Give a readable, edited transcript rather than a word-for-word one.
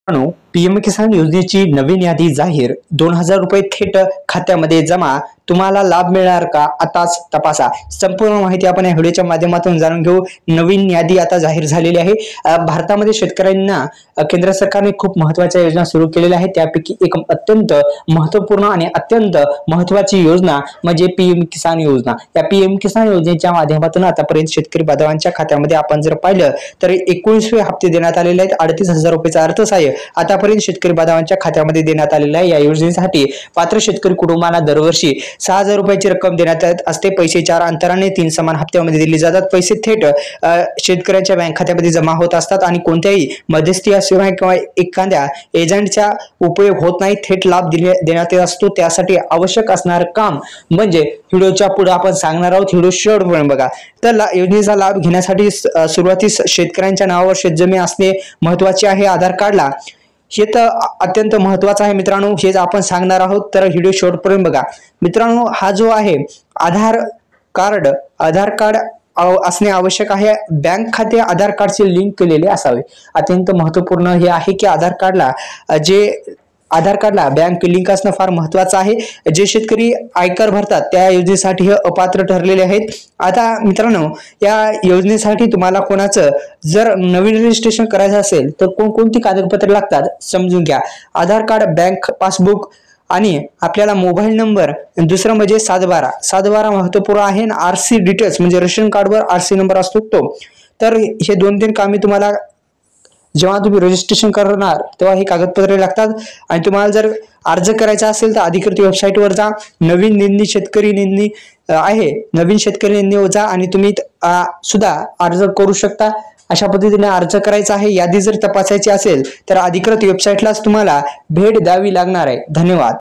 PM किसान योजनेची नवीन यादी जाहीर 2000 रुपये थेट खात्यामध्ये जमा तुम्हाला लाभ मिळणार का आताच तपासा संपूर्ण माहिती आपण या व्हिडिओच्या माध्यमातून जाणून घेऊ। नवीन यादी आता जाहीर झालेली आहे। भारतामध्ये शेतकऱ्यांना केंद्र सरकारने खूप महत्त्वाच्या योजना सुरू केलेल्या आहेत। त्यापैकी एक अत्यंत महत्त्वपूर्ण आणि अत्यंत महत्त्वाची योजना म्हणजे पीएम किसान योजना। या पीएम किसान योजनेच्या माध्यमातून आतापर्यंत शेतकरी बांधवांच्या खात्यामध्ये आपण जर पाहिलं तर 19 हप्ते देण्यात आलेले आहेत। 38,000 रुपयाचा अर्थसहाय्य आतापर्यंत शेतकरी बांधवांच्या खात्यामध्ये देण्यात आलेला आहे। या योजनेसाठी पात्र शेतकरी कुटुंबांना दरवर्षी 6,000 रुपयाची रक्कम देण्यात असते। पैसे 4 अंतराने 3 समान हप्त्यामध्ये दिले जातात। पैसे थेट शेतकऱ्यांच्या बँक खात्यामध्ये जमा होत असतात आणि कोणत्याही मध्यस्थीशिवाय किंवा एखाद्या एजंटचा उपयोग होत नाही। थेट लाभ देण्यात येत असतो। त्यासाठी आवश्यक असणारे काम म्हणजे व्हिडिओच्या पुढे आपण सांगणार आहोत। व्हिडिओ शेवटपर्यंत बघा। तर योजनेचा लाभ घेण्यासाठी सुरुवातीस शेतकऱ्यांच्या नावावर शेतजमीन असणे महत्त्वाचे आहे। आधार कार्डला हे तर अत्यंत महत्त्वाचं आहे मित्रांनो, हेच आपण सांगणार आहोत। तर व्हिडिओ शेवटपर्यंत बघा मित्रांनो। हा जो आहे आधार कार्ड असणे आवश्यक आहे। बँक खाते आधार कार्डचे लिंक केलेले असावे। अत्यंत महत्त्वपूर्ण हे आहे की आधार कार्डला बँक लिंक असणं फार महत्त्वाचं आहे। जे शेतकरी आयकर भरतात त्या योजनेसाठी हे अपात्र ठरलेले आहेत। आता मित्रांनो, या योजनेसाठी तुम्हाला कोणाचं जर नवीन रजिस्ट्रेशन करायचं असेल तर कोणकोणती कागदपत्रे लागतात समजून घ्या। आधार कार्ड, बँक पासबुक आणि आपल्याला मोबाईल नंबर, दुसरं म्हणजे 712 महत्त्वपूर्ण आहे। आरसी डिटेल्स म्हणजे रेशन कार्डवर आरसी नंबर असतो तो। तर हे 2-3 कामे तुम्हाला जेव्हा तुम्ही रजिस्ट्रेशन करणार तेव्हा ही कागदपत्रे लागतात। आणि तुम्हाला जर अर्ज करायचा असेल तर अधिकृत वेबसाईटवर जा। नवीन शेतकरी नोंदणी जा आणि तुम्ही सुद्धा अर्ज करू शकता। अशा पद्धतीने अर्ज करायचा आहे। यादी जर तपासायची असेल तर अधिकृत वेबसाईटलाच तुम्हाला भेट द्यावी लागणार आहे। धन्यवाद।